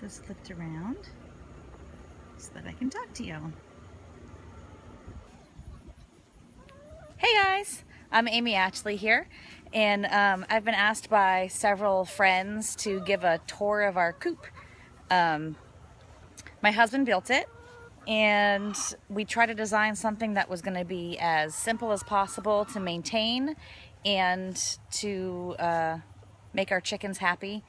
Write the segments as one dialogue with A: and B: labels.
A: this flipped around so that I can talk to you. Hey guys, I'm Amy Atchley here, and I've been asked by several friends to give a tour of our coop. My husband built it, and we tried to design something that was going to be as simple as possible to maintain and to make our chickens happy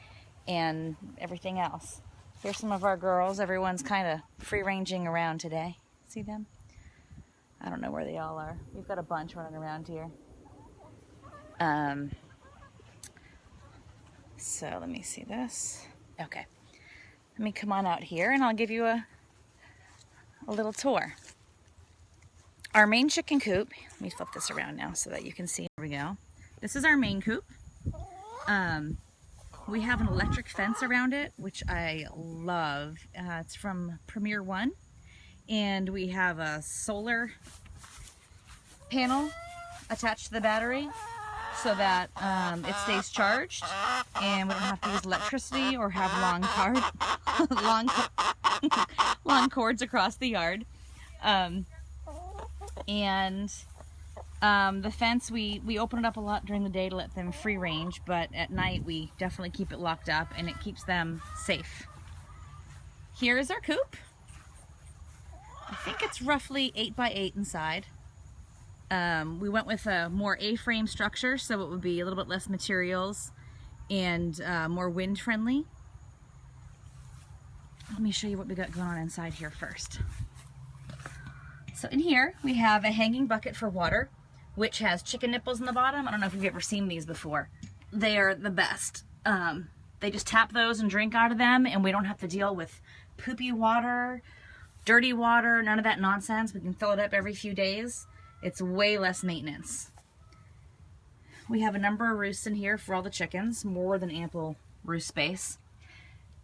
A: and everything else. Here's some of our girls. Everyone's kind of free-ranging around today. See them? I don't know where they all are. We've got a bunch running around here. So let me see this. Okay. Let me come on out here and I'll give you a little tour. Our main chicken coop, let me flip this around now so that you can see. Here we go. This is our main coop. We have an electric fence around it, which I love. It's from Premier One. And we have a solar panel attached to the battery so that it stays charged and we don't have to use electricity or have long cords across the yard. The fence, we open it up a lot during the day to let them free range, but at night we definitely keep it locked up and it keeps them safe. Here is our coop. I think it's roughly 8 by 8 inside. We went with a more A-frame structure, so it would be a little bit less materials and more wind friendly. Let me show you what we got going on inside here first. So in here we have a hanging bucket for water, which has chicken nipples in the bottom. I don't know if you've ever seen these before. They are the best. They just tap those and drink out of them, and we don't have to deal with poopy water, dirty water, none of that nonsense. We can fill it up every few days. It's way less maintenance. We have a number of roosts in here for all the chickens, more than ample roost space.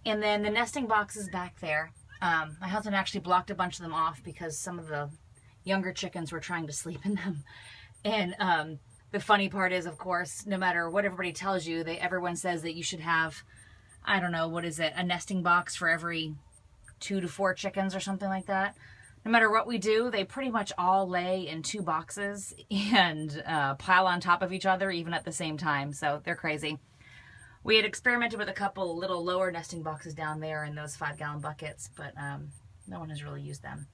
A: And then the nesting boxes back there. My husband actually blocked a bunch of them off because some of the younger chickens were trying to sleep in them. And the funny part is, of course, no matter what everybody tells you, everyone says that you should have, I don't know, what is it, a nesting box for every 2 to 4 chickens or something like that. No matter what we do, they pretty much all lay in 2 boxes and pile on top of each other even at the same time, so they're crazy. We had experimented with a couple little lower nesting boxes down there in those 5-gallon buckets, but no one has really used them.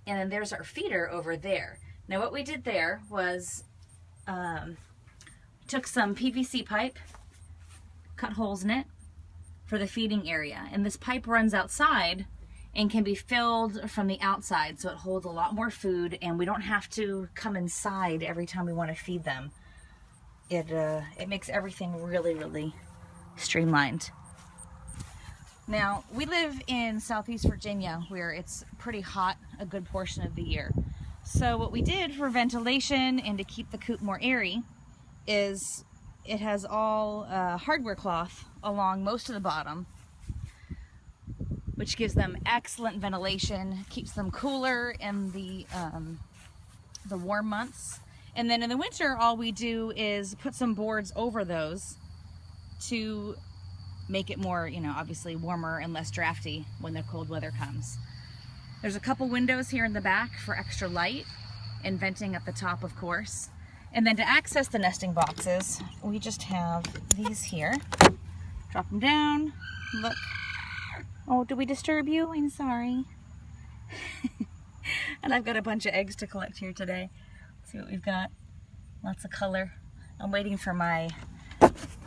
A: And then there's our feeder over there. Now what we did there was took some PVC pipe, cut holes in it for the feeding area, and this pipe runs outside and can be filled from the outside, so it holds a lot more food and we don't have to come inside every time we want to feed them. It makes everything really, really streamlined. Now, we live in Southeast Virginia where it's pretty hot a good portion of the year. So what we did for ventilation and to keep the coop more airy is it has all hardware cloth along most of the bottom, which gives them excellent ventilation, keeps them cooler in the warm months. And then in the winter, all we do is put some boards over those to make it more, obviously warmer and less drafty when the cold weather comes. There's a couple windows here in the back for extra light and venting at the top, of course. And then to access the nesting boxes, we just have these here. Drop them down, look. Oh, did we disturb you? I'm sorry. And I've got a bunch of eggs to collect here today. Let's see what we've got. Lots of color. I'm waiting for my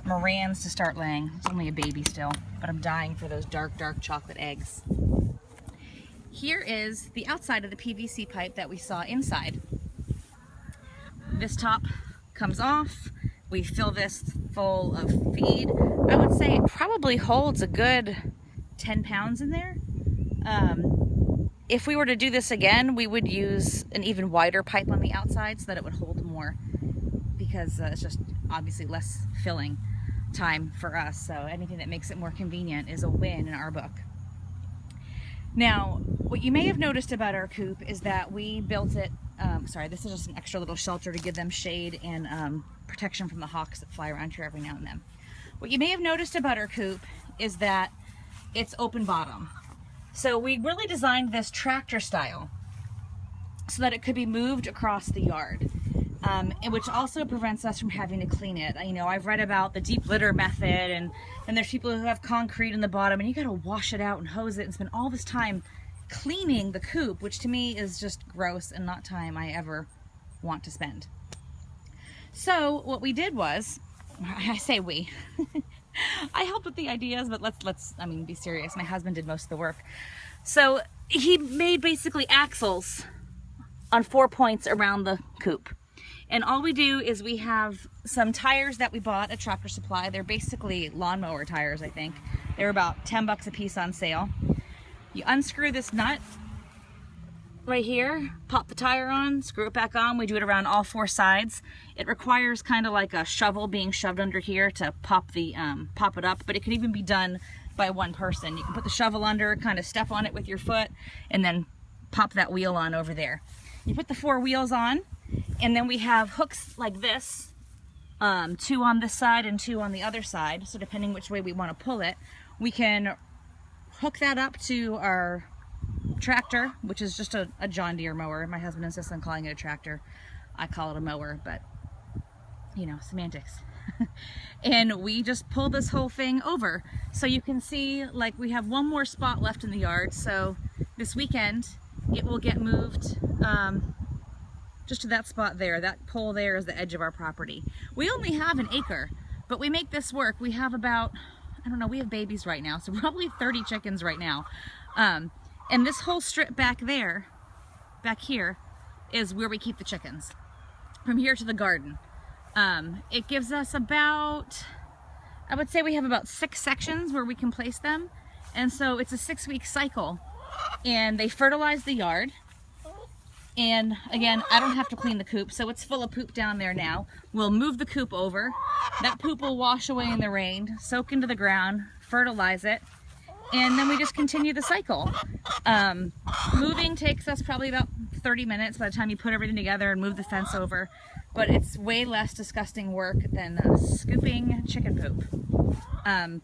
A: Morans to start laying. It's only a baby still, but I'm dying for those dark, dark chocolate eggs. Here is the outside of the PVC pipe that we saw inside. This top comes off. We fill this full of feed. I would say it probably holds a good 10 pounds in there. If we were to do this again, we would use an even wider pipe on the outside so that it would hold more, because it's just obviously less filling time for us. So anything that makes it more convenient is a win in our book. Now, what you may have noticed about our coop is that we built it, this is just an extra little shelter to give them shade and protection from the hawks that fly around here every now and then. What you may have noticed about our coop is that it's open bottom. So we really designed this tractor style so that it could be moved across the yard, and which also prevents us from having to clean it. You know, I've read about the deep litter method, and there's people who have concrete in the bottom, and you got to wash it out and hose it and spend all this time cleaning the coop, which to me is just gross and not time I ever want to spend. So what we did was, I say we, I helped with the ideas, but let's I mean, be serious. My husband did most of the work. So he made basically axles on 4 points around the coop. And all we do is we have some tires that we bought at Tractor Supply. They're basically lawnmower tires, I think. They're about 10 bucks a piece on sale. You unscrew this nut right here, pop the tire on, screw it back on. We do it around all 4 sides. It requires kind of like a shovel being shoved under here to pop it up, but it can even be done by one person. You can put the shovel under, kind of step on it with your foot, and then pop that wheel on over there. You put the 4 wheels on, and then we have hooks like this, 2 on this side and 2 on the other side. So depending which way we want to pull it, we can hook that up to our tractor, which is just a John Deere mower. My husband insists on calling it a tractor. I call it a mower, but you know, semantics. And we just pull this whole thing over. So you can see, like, we have one more spot left in the yard. So this weekend it will get moved just to that spot there. That pole there is the edge of our property. We only have an acre, but we make this work. We have about, I don't know, we have babies right now, so probably 30 chickens right now. And this whole strip back there, back here, is where we keep the chickens. From here to the garden. It gives us about, I would say we have about 6 sections where we can place them. And so it's a 6-week cycle. And they fertilize the yard. And again, I don't have to clean the coop, so it's full of poop down there now. We'll move the coop over. That poop will wash away in the rain, soak into the ground, fertilize it, and then we just continue the cycle. Moving takes us probably about 30 minutes by the time you put everything together and move the fence over, but it's way less disgusting work than scooping chicken poop. And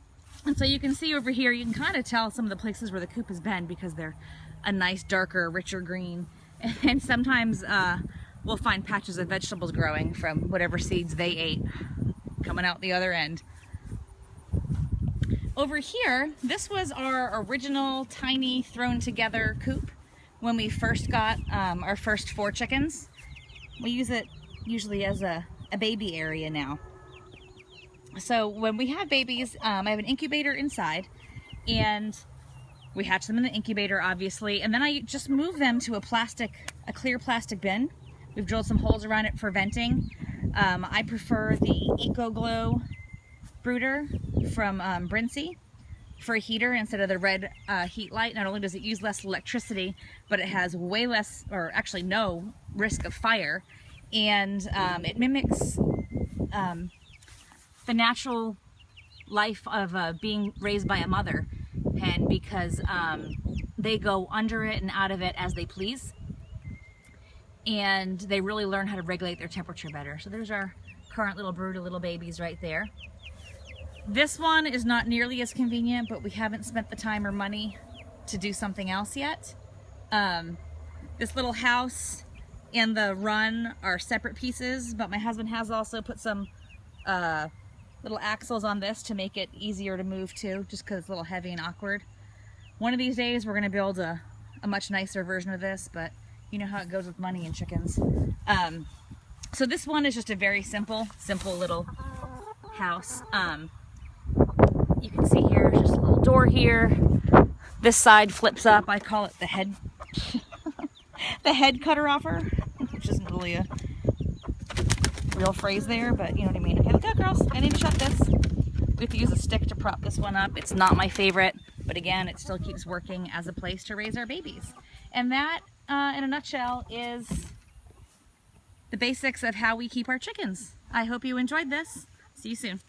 A: so you can see over here, you can kind of tell some of the places where the coop has been because they're a nice, darker, richer green. And sometimes we'll find patches of vegetables growing from whatever seeds they ate coming out the other end. Over here, this was our original tiny thrown together coop when we first got our first 4 chickens. We use it usually as a baby area now. So when we have babies, I have an incubator inside, and we hatch them in the incubator, obviously, and then I just move them to a clear plastic bin. We've drilled some holes around it for venting. I prefer the EcoGlow brooder from Brincy for a heater instead of the red heat light. Not only does it use less electricity, but it has way less, or actually no, risk of fire, and it mimics the natural life of being raised by a mother. And because they go under it and out of it as they please, and they really learn how to regulate their temperature better. So there's our current little brood of little babies right there. This one is not nearly as convenient, but we haven't spent the time or money to do something else yet. This little house and the run are separate pieces, but my husband has also put some little axles on this to make it easier to move too, just because it's a little heavy and awkward. One of these days we're going to build a much nicer version of this, but you know how it goes with money and chickens. So this one is just a very simple little house. You can see here, there's just a little door here. This side flips up. I call it the head the head cutter offer, which isn't really a real phrase there, but you know what I mean. Okay, look out, girls. I need to shut this. We have to use a stick to prop this one up. It's not my favorite, but again, it still keeps working as a place to raise our babies. And that, in a nutshell, is the basics of how we keep our chickens. I hope you enjoyed this. See you soon.